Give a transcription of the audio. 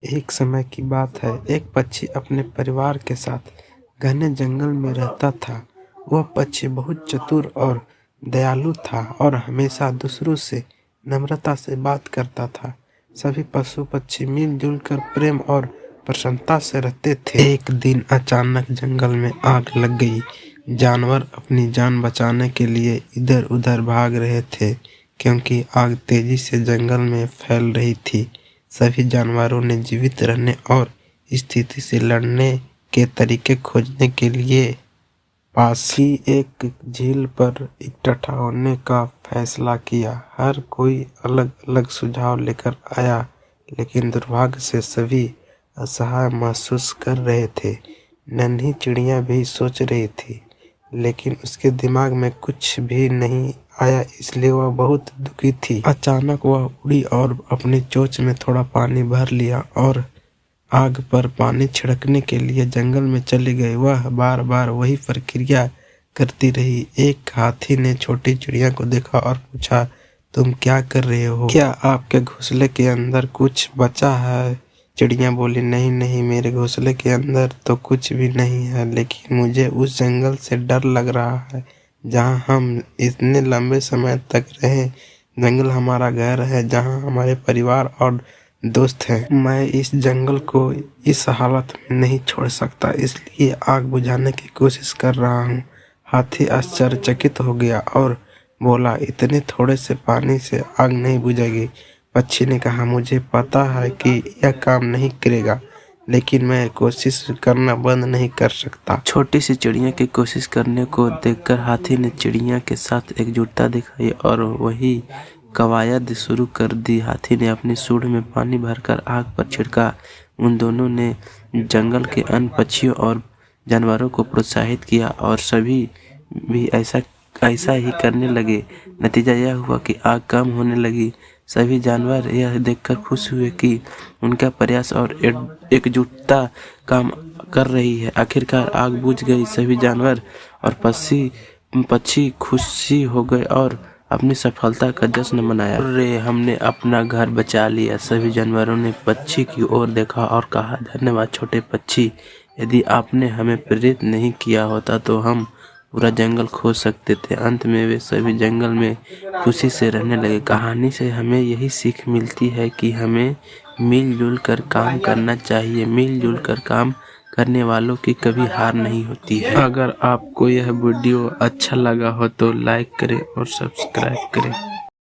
एक समय की बात है, एक पक्षी अपने परिवार के साथ घने जंगल में रहता था। वह पक्षी बहुत चतुर और दयालु था और हमेशा दूसरों से नम्रता से बात करता था। सभी पशु पक्षी मिलजुल कर प्रेम और प्रसन्नता से रहते थे। एक दिन अचानक जंगल में आग लग गई। जानवर अपनी जान बचाने के लिए इधर उधर भाग रहे थे, क्योंकि आग तेजी से जंगल में फैल रही थी। सभी जानवरों ने जीवित रहने और स्थिति से लड़ने के तरीके खोजने के लिए पास ही एक झील पर इकट्ठा होने का फैसला किया। हर कोई अलग अलग सुझाव लेकर आया, लेकिन दुर्भाग्य से सभी असहाय महसूस कर रहे थे। नन्ही चिड़िया भी सोच रही थी, लेकिन उसके दिमाग में कुछ भी नहीं आया, इसलिए वह बहुत दुखी थी। अचानक वह उड़ी और अपनी चोंच में थोड़ा पानी भर लिया और आग पर पानी छिड़कने के लिए जंगल में चली गई। वह बार बार वही प्रक्रिया करती रही। एक हाथी ने छोटी चिड़िया को देखा और पूछा, तुम क्या कर रहे हो? क्या आपके घोंसले के अंदर कुछ बचा है? चिड़िया बोली, नहीं नहीं, मेरे घोंसले के अंदर तो कुछ भी नहीं है, लेकिन मुझे उस जंगल से डर लग रहा है जहाँ हम इतने लंबे समय तक रहे। जंगल हमारा घर है, जहाँ हमारे परिवार और दोस्त हैं। मैं इस जंगल को इस हालत में नहीं छोड़ सकता, इसलिए आग बुझाने की कोशिश कर रहा हूँ। हाथी आश्चर्यचकित हो गया और बोला, इतने थोड़े से पानी से आग नहीं बुझेगी। पक्षी ने कहा, मुझे पता है कि यह काम नहीं करेगा, लेकिन मैं कोशिश करना बंद नहीं कर सकता। छोटी सी चिड़िया की कोशिश करने को देखकर हाथी ने चिड़िया के साथ एकजुटता दिखाई और वही कवायद शुरू कर दी। हाथी ने अपनी सूंड में पानी भरकर आग पर छिड़का। उन दोनों ने जंगल के अन्य पक्षियों और जानवरों को प्रोत्साहित किया और सभी भी ऐसा ही करने लगे। नतीजा यह हुआ कि आग कम होने लगी। सभी जानवर यह देखकर खुश हुए कि उनका प्रयास और एकजुटता काम कर रही है। आखिरकार आग बुझ गई। सभी जानवर और पक्षी खुशी हो गए और अपनी सफलता का जश्न मनाया। अरे, हमने अपना घर बचा लिया। सभी जानवरों ने पक्षी की ओर देखा और कहा, धन्यवाद छोटे पक्षी, यदि आपने हमें प्रेरित नहीं किया होता तो हम पूरा जंगल खो सकते थे। अंत में वे सभी जंगल में खुशी से रहने लगे। कहानी से हमें यही सीख मिलती है कि हमें मिलजुल कर काम करना चाहिए। मिलजुल कर काम करने वालों की कभी हार नहीं होती है। अगर आपको यह वीडियो अच्छा लगा हो तो लाइक करें और सब्सक्राइब करें।